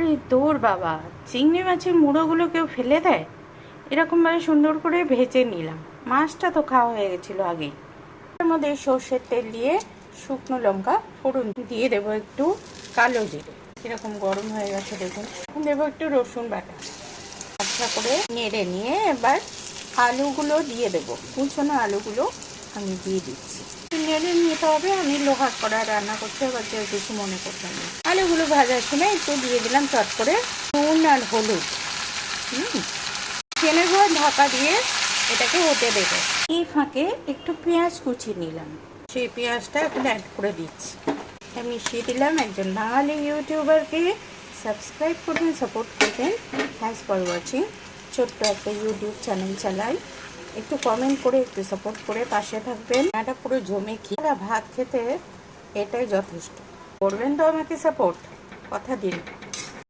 আরে তোর বাবা, চিংড়ি মাছের মুড়োগুলো কেউ ফেলে দেয়? এরকমভাবে সুন্দর করে ভেজে নিলাম। মাছটা তো খাওয়া হয়ে গেছিলো আগেই। এর মধ্যে সর্ষের তেল দিয়ে শুকনো লঙ্কা ফোড়ন দিয়ে দেবো একটু কালো জিরে। এরকম গরম হয়ে গেছে দেখুন। দেবো একটু রসুন বাটা। আচ্ছা করে নেড়ে নিয়ে এবার আলুগুলো দিয়ে দেবো। কুচনো আলুগুলো আমি দিয়ে দিচ্ছি। নেড়ে নিতে হবে। আমি লোহার কড়ায় রান্না করছি, আবার কেউ কিছু মনে করবেন না। আলুগুলো ভাজার সময় একটু দিয়ে দিলাম চট করে নুন আর হলুদ। টেনে ঘর ঢাকা দিয়ে এটাকে হতে দেবো। এই ফাঁকে একটু পেঁয়াজ কুচি নিলাম, সেই পেঁয়াজটা এখন অ্যাড করে দিচ্ছি। মিশিয়ে দিলাম। একজন বাঙালি ইউটিউবারকে সাবস্ক্রাইব করবেন, সাপোর্ট করবেন। Thanks for watching. ছোট্ট একটা ইউটিউব চ্যানেল চালাই, একটু কমেন্ট করে একটু সাপোর্ট করে পাশে থাকবেন। এটা পুরো জমে খেয়ে ভাত খেতে এটাই যথেষ্ট। করবেন তো আমাকে সাপোর্ট, কথা দিন।